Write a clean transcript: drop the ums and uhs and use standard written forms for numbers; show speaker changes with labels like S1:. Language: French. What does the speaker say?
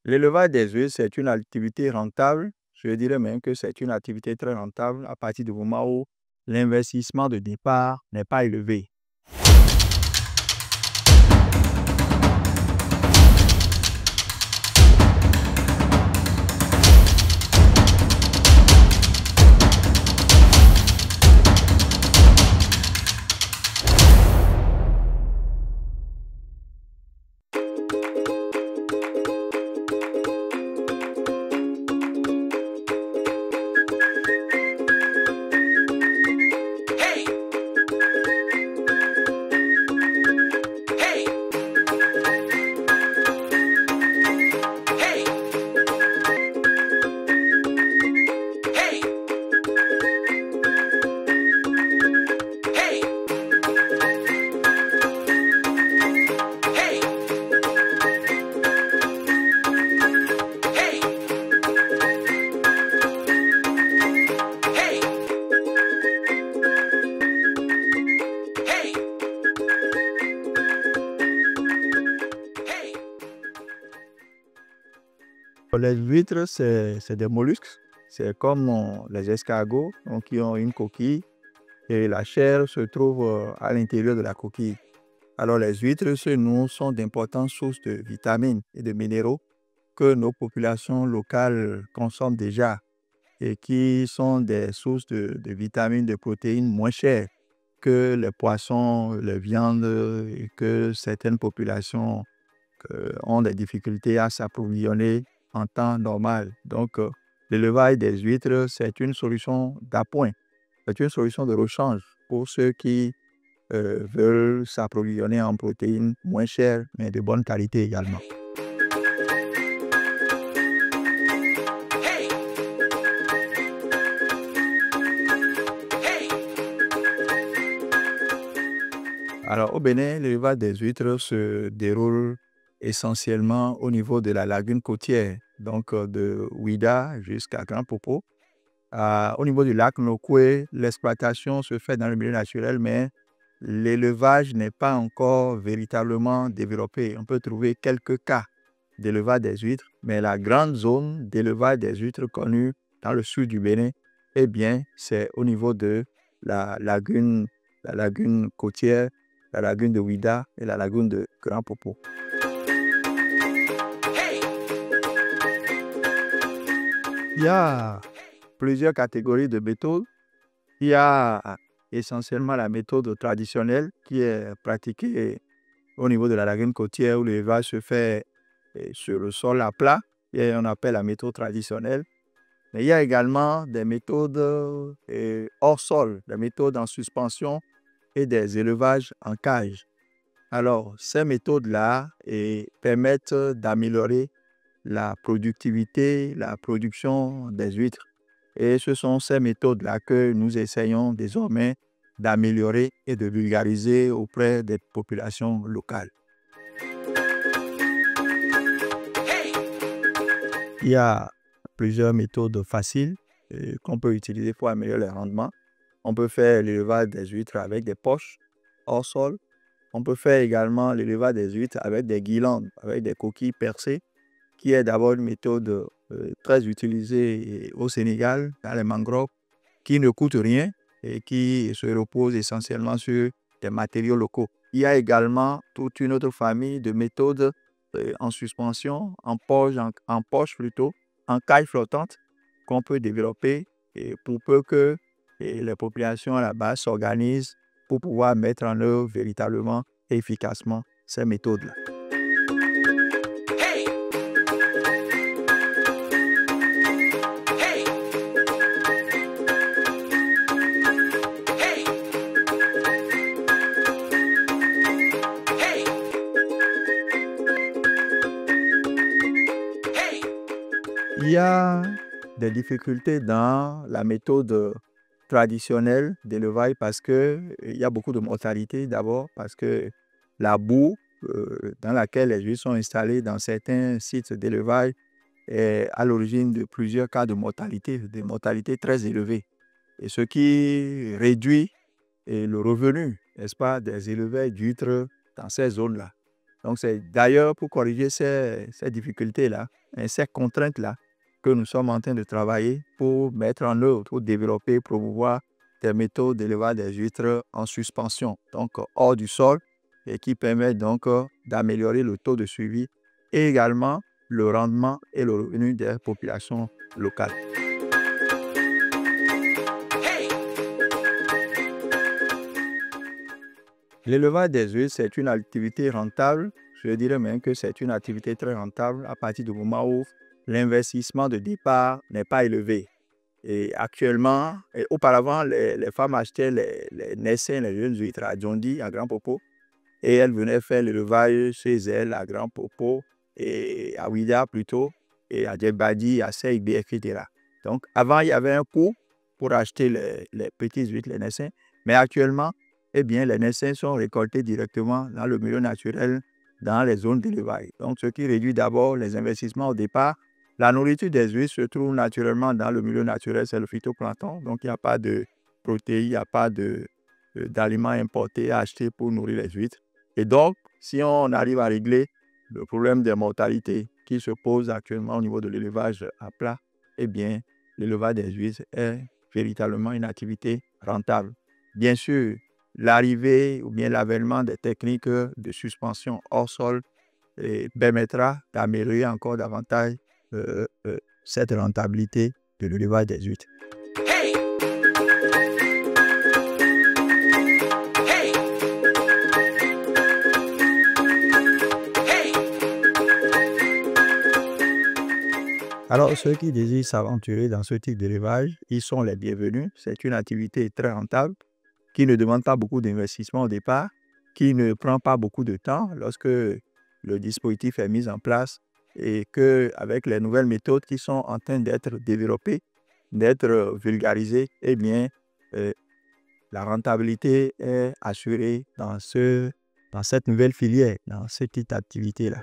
S1: L'élevage des huîtres, c'est une activité rentable. Je dirais même que c'est une activité très rentable à partir du moment où l'investissement de départ n'est pas élevé. Les huîtres, c'est des mollusques. C'est comme les escargots, donc, qui ont une coquille et la chair se trouve à l'intérieur de la coquille. Alors, les huîtres, chez nous, sont d'importantes sources de vitamines et de minéraux que nos populations locales consomment déjà et qui sont des sources de vitamines, de protéines moins chères que les poissons, les viandes et que certaines populations ont des difficultés à s'approvisionner en temps normal. Donc, l'élevage des huîtres, c'est une solution d'appoint, c'est une solution de rechange pour ceux qui veulent s'approvisionner en protéines moins chères, mais de bonne qualité également. Alors, au Bénin, l'élevage des huîtres se déroule essentiellement au niveau de la lagune côtière, donc de Ouida jusqu'à Grand Popo. Au niveau du lac Nokoué, l'exploitation se fait dans le milieu naturel, mais l'élevage n'est pas encore véritablement développé. On peut trouver quelques cas d'élevage des huîtres, mais la grande zone d'élevage des huîtres connue dans le sud du Bénin, eh bien, c'est au niveau de la lagune côtière, la lagune de Ouida et la lagune de Grand Popo. Il y a plusieurs catégories de méthodes. Il y a essentiellement la méthode traditionnelle qui est pratiquée au niveau de la lagune côtière où l'élevage se fait sur le sol à plat, et on appelle la méthode traditionnelle. Mais il y a également des méthodes hors sol, des méthodes en suspension et des élevages en cage. Alors, ces méthodes-là permettent d'améliorer la productivité, la production des huîtres. Et ce sont ces méthodes-là que nous essayons désormais d'améliorer et de vulgariser auprès des populations locales. Il y a plusieurs méthodes faciles qu'on peut utiliser pour améliorer les rendements. On peut faire l'élevage des huîtres avec des poches hors sol. On peut faire également l'élevage des huîtres avec des guirlandes, avec des coquilles percées, qui est d'abord une méthode très utilisée au Sénégal, dans les mangroves, qui ne coûte rien et qui se repose essentiellement sur des matériaux locaux. Il y a également toute une autre famille de méthodes en suspension, en poche plutôt, en caille flottante, qu'on peut développer et pour peu que les populations à la base s'organisent pour pouvoir mettre en œuvre véritablement et efficacement ces méthodes-là. Il y a des difficultés dans la méthode traditionnelle d'élevage parce qu'il y a beaucoup de mortalité d'abord, parce que la boue dans laquelle les huîtres sont installées dans certains sites d'élevage est à l'origine de plusieurs cas de mortalité, des mortalités très élevées. Et ce qui réduit le revenu, n'est-ce pas, des éleveurs d'huîtres dans ces zones-là. Donc, c'est d'ailleurs pour corriger ces difficultés-là, et ces contraintes-là, que nous sommes en train de travailler pour mettre en œuvre, pour développer, promouvoir des méthodes d'élevage des huîtres en suspension, donc hors du sol, et qui permettent donc d'améliorer le taux de suivi et également le rendement et le revenu des populations locales. L'élevage des huîtres, c'est une activité rentable. Je dirais même que c'est une activité très rentable à partir du moment où l'investissement de départ n'est pas élevé. Et actuellement, auparavant, les femmes achetaient les naissains, les jeunes huîtres à Djondi, à Grand Popo, et elles venaient faire l'élevage chez elles à Grand Popo, et à Ouida plutôt, et à Djebadi, à Seigbe, etc. Donc, avant, il y avait un coût pour acheter les petits huîtres, les naissains, mais actuellement, eh bien, les naissains sont récoltés directement dans le milieu naturel, dans les zones d'élevage. Donc, ce qui réduit d'abord les investissements au départ. La nourriture des huîtres se trouve naturellement dans le milieu naturel, c'est le phytoplancton. Donc, il n'y a pas de protéines, il n'y a pas d'aliments importés à acheter pour nourrir les huîtres. Et donc, si on arrive à régler le problème des mortalités qui se pose actuellement au niveau de l'élevage à plat, eh bien, l'élevage des huîtres est véritablement une activité rentable. Bien sûr, l'arrivée ou bien l'avènement des techniques de suspension hors sol permettra d'améliorer encore davantage cette rentabilité de l'élevage des huîtres. Hey! Hey! Hey! Alors, ceux qui désirent s'aventurer dans ce type d'élevage, ils sont les bienvenus. C'est une activité très rentable qui ne demande pas beaucoup d'investissement au départ, qui ne prend pas beaucoup de temps lorsque le dispositif est mis en place et qu'avec les nouvelles méthodes qui sont en train d'être développées, d'être vulgarisées, eh bien, la rentabilité est assurée dans cette nouvelle filière, dans ce type d'activité-là.